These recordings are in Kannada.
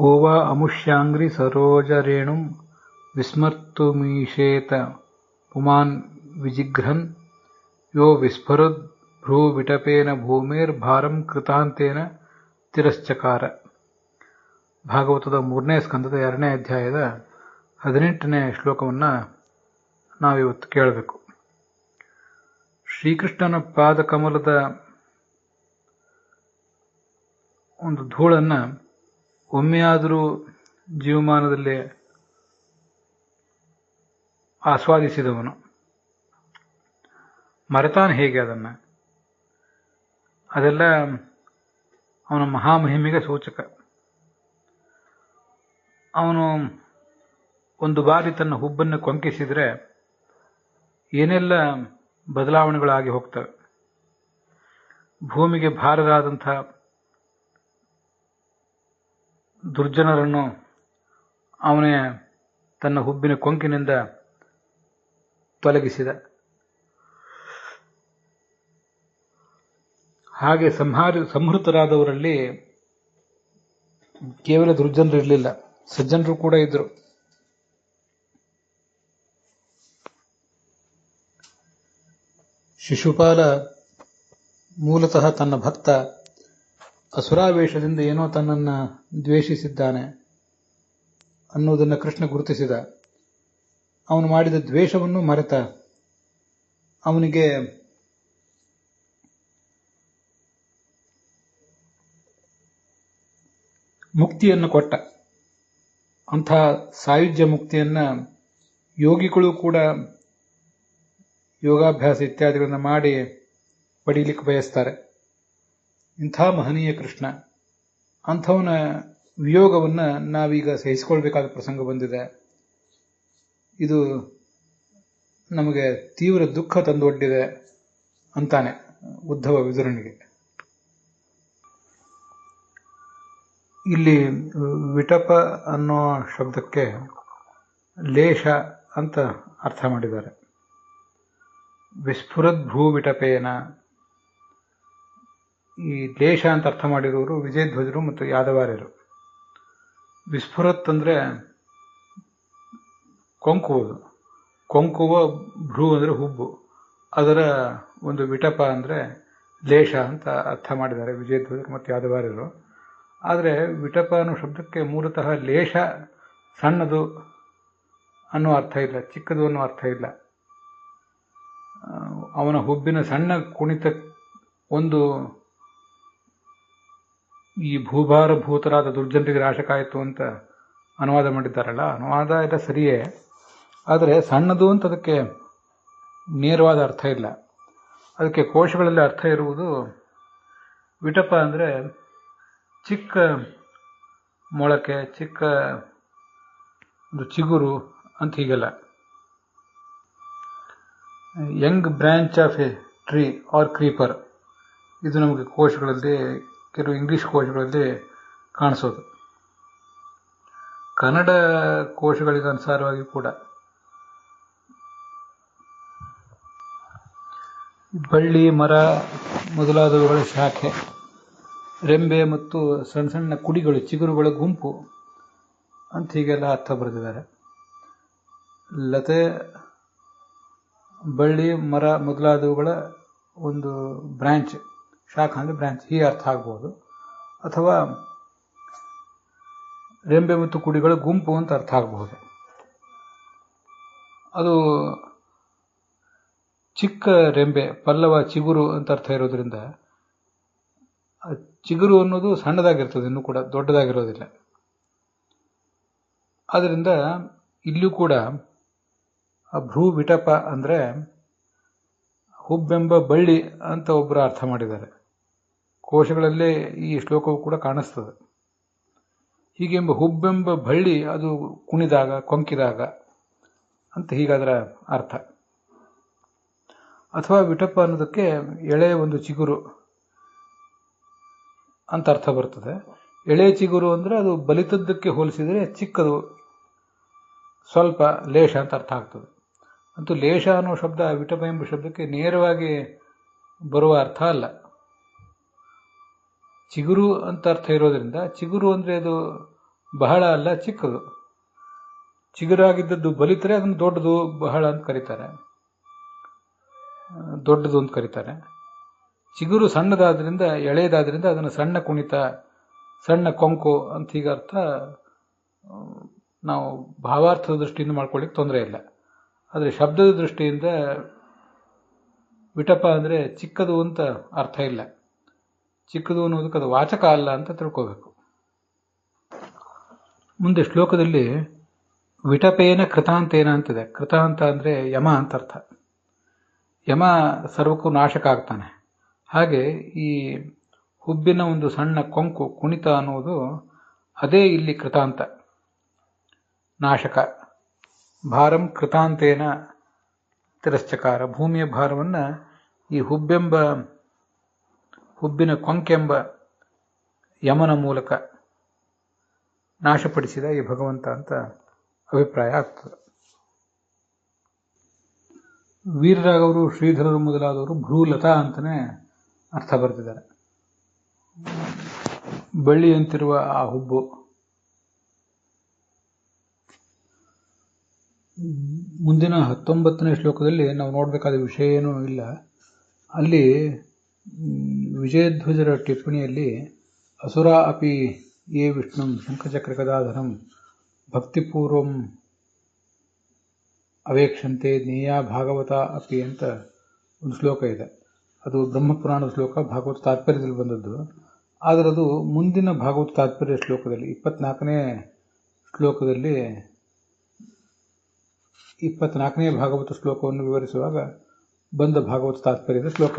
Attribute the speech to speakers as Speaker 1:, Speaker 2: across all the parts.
Speaker 1: को वा अमुष्याङ्घ्रि सरोजरेणुं विस्मर्तुमीशेत पुमान् विजिघ्रन् यो विस्फुरद्भ्रूविटपेन ಭೂಮೇರ್ಭಾರಂ ಕೃತಾಂತೇನ ತಿರಶ್ಚಕಾರ. ಭಾಗವತದ 3ನೇ ಸ್ಕಂದದ 2ನೇ ಅಧ್ಯಾಯದ 18ನೇ ಶ್ಲೋಕವನ್ನು ನಾವಿವತ್ತು ಕೇಳಬೇಕು. ಶ್ರೀಕೃಷ್ಣನ ಪಾದಕಮಲದ ಒಂದು ಧೂಳನ್ನು ಒಮ್ಮೆಯಾದರೂ ಜೀವಮಾನದಲ್ಲಿ ಆಸ್ವಾದಿಸಿದವನು ಮರೆತಾನೆ ಹೇಗೆ ಅದನ್ನು? ಅದೆಲ್ಲ ಅವನ ಮಹಾಮಹಿಮೆಗೆ ಸೂಚಕ. ಅವನು ಒಂದು ಬಾರಿ ತನ್ನ ಹುಬ್ಬನ್ನು ಕೊಂಕಿಸಿದರೆ ಏನೆಲ್ಲ ಬದಲಾವಣೆಗಳಾಗಿ ಹೋಗ್ತವೆ. ಭೂಮಿಗೆ ಭಾರರಾದಂಥ ದುರ್ಜನರನ್ನು ಅವನೇ ತನ್ನ ಹುಬ್ಬಿನ ಕೊಂಕಿನಿಂದ ತೊಲಗಿಸಿದ. ಹಾಗೆ ಸಂಹೃತರಾದವರಲ್ಲಿ ಕೇವಲ ದುರ್ಜನರು ಇರಲಿಲ್ಲ, ಸಜ್ಜನರು ಕೂಡ ಇದ್ದರು. ಶಿಶುಪಾಲ ಮೂಲತಃ ತನ್ನ ಭಕ್ತ. ಅಸುರಾವೇಶದಿಂದ ಏನೋ ತನ್ನನ್ನು ದ್ವೇಷಿಸಿದ್ದಾನೆ ಅನ್ನೋದನ್ನು ಕೃಷ್ಣ ಗುರುತಿಸಿದ. ಅವನು ಮಾಡಿದ ದ್ವೇಷವನ್ನು ಮರೆತ. ಅವನಿಗೆ ಮುಕ್ತಿಯನ್ನು ಕೊಟ್ಟ. ಅಂಥ ಸಾಯುಜ್ಯ ಮುಕ್ತಿಯನ್ನು ಯೋಗಿಗಳು ಕೂಡ ಯೋಗಾಭ್ಯಾಸ ಇತ್ಯಾದಿಗಳನ್ನು ಮಾಡಿ ಪಡೀಲಿಕ್ಕೆ ಬಯಸ್ತಾರೆ. ಇಂಥ ಮಹನೀಯ ಕೃಷ್ಣ, ಅಂಥವನ ವಿಯೋಗವನ್ನು ನಾವೀಗ ಸಹಿಸಿಕೊಳ್ಬೇಕಾದ ಪ್ರಸಂಗ ಬಂದಿದೆ. ಇದು ನಮಗೆ ತೀವ್ರ ದುಃಖ ತಂದೊಡ್ಡಿದೆ ಅಂತಾನೆ ಉದ್ಧವ ವಿದುರನಿಗೆ. ಇಲ್ಲಿ ವಿಟಪ ಅನ್ನೋ ಶಬ್ದಕ್ಕೆ ಲೇಷ ಅಂತ ಅರ್ಥ ಮಾಡಿದ್ದಾರೆ. ವಿಸ್ಫುರದ್ ಭ್ರೂ ವಿಟಪೇನ, ಈ ಲೇಷ ಅಂತ ಅರ್ಥ ಮಾಡಿರೋರು ವಿಜಯಧ್ವಜರು ಮತ್ತು ಯಾದವಾರ್ಯರು. ವಿಸ್ಫುರತ್ ಅಂದರೆ ಕೊಂಕುವುದು, ಕೊಂಕುವ ಭ್ರೂ ಅಂದರೆ ಹುಬ್ಬು, ಅದರ ಒಂದು ವಿಟಪ ಅಂದರೆ ಲೇಷ ಅಂತ ಅರ್ಥ ಮಾಡಿದ್ದಾರೆ ವಿಜಯಧ್ವಜರು ಮತ್ತು ಯಾದವಾರ್ಯರು. ಆದರೆ ವಿಟಪ ಅನ್ನೋ ಶಬ್ದಕ್ಕೆ ಮೂಲತಃ ಲೇಷ ಸಣ್ಣದು ಅನ್ನೋ ಅರ್ಥ ಇಲ್ಲ, ಚಿಕ್ಕದು ಅನ್ನೋ ಅರ್ಥ ಇಲ್ಲ. ಅವನ ಹುಬ್ಬಿನ ಸಣ್ಣ ಕುಣಿತ ಒಂದು ಈ ಭೂಭಾರಭೂತರಾದ ದುರ್ಜನರಿಗೆ ನಾಶಕಾಯಿತು ಅಂತ ಅನುವಾದ ಮಾಡಿದ್ದಾರಲ್ಲ, ಅನುವಾದ ಎಲ್ಲ ಸರಿಯೇ, ಆದರೆ ಸಣ್ಣದು ಅಂತ ಅದಕ್ಕೆ ನೇರವಾದ ಅರ್ಥ ಇಲ್ಲ. ಅದಕ್ಕೆ ಕೋಶಗಳಲ್ಲಿ ಅರ್ಥ ಇರುವುದು ವಿಟಪ ಅಂದರೆ ಚಿಕ್ಕ ಮೊಳಕೆ, ಚಿಕ್ಕ ಒಂದು ಚಿಗುರು ಅಂತ ಹೀಗೆಲ್ಲ. Young branch of a tree or creeper, ಇದು ನಮಗೆ ಕೋಶಗಳಲ್ಲಿ, ಕೆಲವು ಇಂಗ್ಲಿಷ್ ಕೋಶಗಳಲ್ಲಿ ಕಾಣಿಸೋದು. ಕನ್ನಡ ಕೋಶಗಳಿಗೆ ಅನುಸಾರವಾಗಿ ಕೂಡ ಬಳ್ಳಿ, ಮರ ಮೊದಲಾದವುಗಳ ಶಾಖೆ, ರೆಂಬೆ ಮತ್ತು ಸಣ್ಣ ಸಣ್ಣ ಕುಡಿಗಳು, ಚಿಗುರುಗಳ ಗುಂಪು ಅಂತ ಹೀಗೆಲ್ಲ ಅರ್ಥ ಬರೆದಿದ್ದಾರೆ. ಲತೆ, ಬಳ್ಳಿ, ಮರ ಮೊದಲಾದವುಗಳ ಒಂದು ಬ್ರಾಂಚ್, ಶಾಖ ಅಂದರೆ ಬ್ರಾಂಚ್, ಹೀಗೆ ಅರ್ಥ ಆಗ್ಬೋದು. ಅಥವಾ ರೆಂಬೆ ಮತ್ತು ಕುಡಿಗಳ ಗುಂಪು ಅಂತ ಅರ್ಥ ಆಗಬಹುದು. ಅದು ಚಿಕ್ಕ ರೆಂಬೆ, ಪಲ್ಲವ, ಚಿಗುರು ಅಂತ ಅರ್ಥ ಇರೋದ್ರಿಂದ ಚಿಗುರು ಅನ್ನೋದು ಸಣ್ಣದಾಗಿರ್ತದೆ, ಇನ್ನೂ ಕೂಡ ದೊಡ್ಡದಾಗಿರೋದಿಲ್ಲ. ಆದ್ದರಿಂದ ಇಲ್ಲೂ ಕೂಡ ಆ ಭ್ರೂ ವಿಟಪ ಅಂದರೆ ಹುಬ್ಬೆಂಬ ಬಳ್ಳಿ ಅಂತ ಒಬ್ಬರು ಅರ್ಥ ಮಾಡಿದ್ದಾರೆ. ಕೋಶಗಳಲ್ಲೇ ಈ ಶ್ಲೋಕವು ಕೂಡ ಕಾಣಿಸ್ತದೆ. ಹೀಗೆಂಬ ಹುಬ್ಬೆಂಬ ಬಳ್ಳಿ ಅದು ಕುಣಿದಾಗ, ಕೊಂಕಿದಾಗ ಅಂತ ಹೀಗಾದರ ಅರ್ಥ. ಅಥವಾ ವಿಟಪ ಅನ್ನೋದಕ್ಕೆ ಎಳೆ ಒಂದು ಚಿಗುರು ಅಂತ ಅರ್ಥ ಬರ್ತದೆ. ಎಳೆ ಚಿಗುರು ಅಂದರೆ ಅದು ಬಲಿತದ್ದಕ್ಕೆ ಹೋಲಿಸಿದರೆ ಚಿಕ್ಕದು, ಸ್ವಲ್ಪ ಲೇಷ ಅಂತ ಅರ್ಥ ಆಗ್ತದೆ. ಅಂತೂ ಲೇಷ ಅನ್ನೋ ಶಬ್ದ ವಿಟಪ ಎಂಬ ಶಬ್ದಕ್ಕೆ ನೇರವಾಗಿ ಬರುವ ಅರ್ಥ ಅಲ್ಲ. ಚಿಗುರು ಅಂತ ಅರ್ಥ ಇರೋದ್ರಿಂದ ಚಿಗುರು ಅಂದರೆ ಅದು ಬಹಳ ಅಲ್ಲ, ಚಿಕ್ಕದು. ಚಿಗುರಾಗಿದ್ದದ್ದು ಬಲಿತರೆ ಅದನ್ನು ದೊಡ್ಡದು ಬಹಳ ಅಂತ ಕರೀತಾರೆ, ದೊಡ್ಡದು ಅಂತ ಕರೀತಾರೆ. ಚಿಗುರು ಸಣ್ಣದಾದ್ರಿಂದ, ಎಳೆಯದಾದ್ರಿಂದ ಅದನ್ನು ಸಣ್ಣ ಕುಣಿತ, ಸಣ್ಣ ಕೊಂಕು ಅಂತ ಹೀಗ ಅರ್ಥ ನಾವು ಭಾವಾರ್ಥದ ದೃಷ್ಟಿಯಿಂದ ಮಾಡ್ಕೊಳ್ಳಿಕ್ಕೆ ತೊಂದರೆ ಇಲ್ಲ. ಆದರೆ ಶಬ್ದದ ದೃಷ್ಟಿಯಿಂದ ವಿಟಪ ಅಂದರೆ ಚಿಕ್ಕದು ಅಂತ ಅರ್ಥ ಇಲ್ಲ. ಚಿಕ್ಕದು ಅನ್ನೋದಕ್ಕೆ ಅದು ವಾಚಕ ಅಲ್ಲ ಅಂತ ತಿಳ್ಕೋಬೇಕು. ಮುಂದೆ ಶ್ಲೋಕದಲ್ಲಿ ವಿಟಪೇನ ಕೃತಾಂತೇನ ಅಂತಿದೆ. ಕೃತಾಂತ ಅಂದರೆ ಯಮ ಅಂತ ಅರ್ಥ. ಯಮ ಸರ್ವಕ್ಕೂ ನಾಶಕ ಆಗ್ತಾನೆ. ಹಾಗೆ ಈ ಹುಬ್ಬಿನ ಒಂದು ಸಣ್ಣ ಕೊಂಕು ಕುಣಿತ ಅನ್ನೋದು ಅದೇ ಇಲ್ಲಿ ಕೃತಾಂತ, ನಾಶಕ. ಭಾರಂ ಕೃತಾಂತೇನ ತಿರಶ್ಚಕಾರ. ಭೂಮಿಯ ಭಾರವನ್ನು ಈ ಹುಬ್ಬಿನ ಕೊಂಕೆಂಬ ಯಮನ ಮೂಲಕ ನಾಶಪಡಿಸಿದ ಈ ಭಗವಂತ ಅಂತ ಅಭಿಪ್ರಾಯ ಆಗ್ತದೆ. ವೀರರಾಗವರು, ಶ್ರೀಧರರು ಮೊದಲಾದವರು ಭ್ರೂಲತಾ ಅಂತಲೇ ಅರ್ಥ ಬರೆದಿದ್ದಾರೆ. ಬಳ್ಳಿಯಂತಿರುವ ಆ ಹುಬ್ಬು. ಮುಂದಿನ 19ನೇ ಶ್ಲೋಕದಲ್ಲಿ ನಾವು ನೋಡಬೇಕಾದ ವಿಷಯ ಏನೂ ಇಲ್ಲ. ಅಲ್ಲಿ ವಿಜಯಧ್ವಜರ ಟಿಪ್ಪಣಿಯಲ್ಲಿ ಅಸುರ ಅಪಿ ಯೇ ವಿಷ್ಣುಂ ಶಂಖಚಕ್ರ ಗದಾಧರಂ ಭಕ್ತಿಪೂರ್ವಂ ಅವೇಕ್ಷಂತೆ ಜ್ಞೇಯ ಭಾಗವತ ಅಪಿ ಅಂತ ಒಂದು ಶ್ಲೋಕ ಇದೆ. ಅದು ಬ್ರಹ್ಮಪುರಾಣದ ಶ್ಲೋಕ, ಭಾಗವತ ತಾತ್ಪರ್ಯದಲ್ಲಿ ಬಂದದ್ದು. ಆದರೆ ಅದು ಮುಂದಿನ ಭಾಗವತ ತಾತ್ಪರ್ಯ ಶ್ಲೋಕದಲ್ಲಿ 24ನೇ ಶ್ಲೋಕದಲ್ಲಿ 24ನೇ ಭಾಗವತ ಶ್ಲೋಕವನ್ನು ವಿವರಿಸುವಾಗ ಬಂದ ಭಾಗವತ ತಾತ್ಪರ್ಯದ ಶ್ಲೋಕ.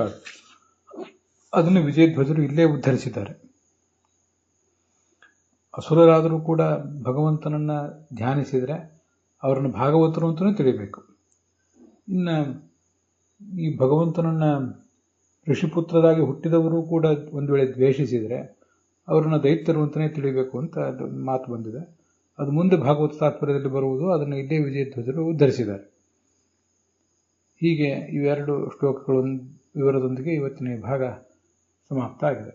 Speaker 1: ಅದನ್ನು ವಿಜಯಧ್ವಜರು ಇಲ್ಲೇ ಉದ್ಧರಿಸಿದ್ದಾರೆ. ಅಸುರರಾದರೂ ಕೂಡ ಭಗವಂತನನ್ನು ಧ್ಯಾನಿಸಿದರೆ ಅವರನ್ನು ಭಾಗವತರು ಅಂತಲೂ ತಿಳಿಬೇಕು. ಇನ್ನು ಈ ಭಗವಂತನನ್ನು ಋಷಿಪುತ್ರರಾಗಿ ಹುಟ್ಟಿದವರು ಕೂಡ ಒಂದು ವೇಳೆ ದ್ವೇಷಿಸಿದರೆ ಅವರನ್ನು ದೈತ್ಯರು ಅಂತಲೇ ತಿಳಿಬೇಕು ಅಂತ ಮಾತು ಬಂದಿದೆ. ಅದು ಮುಂದೆ ಭಾಗವತ ತಾತ್ಪರ್ಯದಲ್ಲಿ ಬರುವುದು. ಅದನ್ನು ಇಲ್ಲೇ ವಿಜಯಧ್ವಜರು ಉದ್ಧರಿಸಿದ್ದಾರೆ. ಹೀಗೆ ಇವೆರಡು ಶ್ಲೋಕಗಳ ವಿವರದೊಂದಿಗೆ ಇವತ್ತಿನ ಭಾಗ ಸಮಾಪ್ತ ಆಗಿದೆ.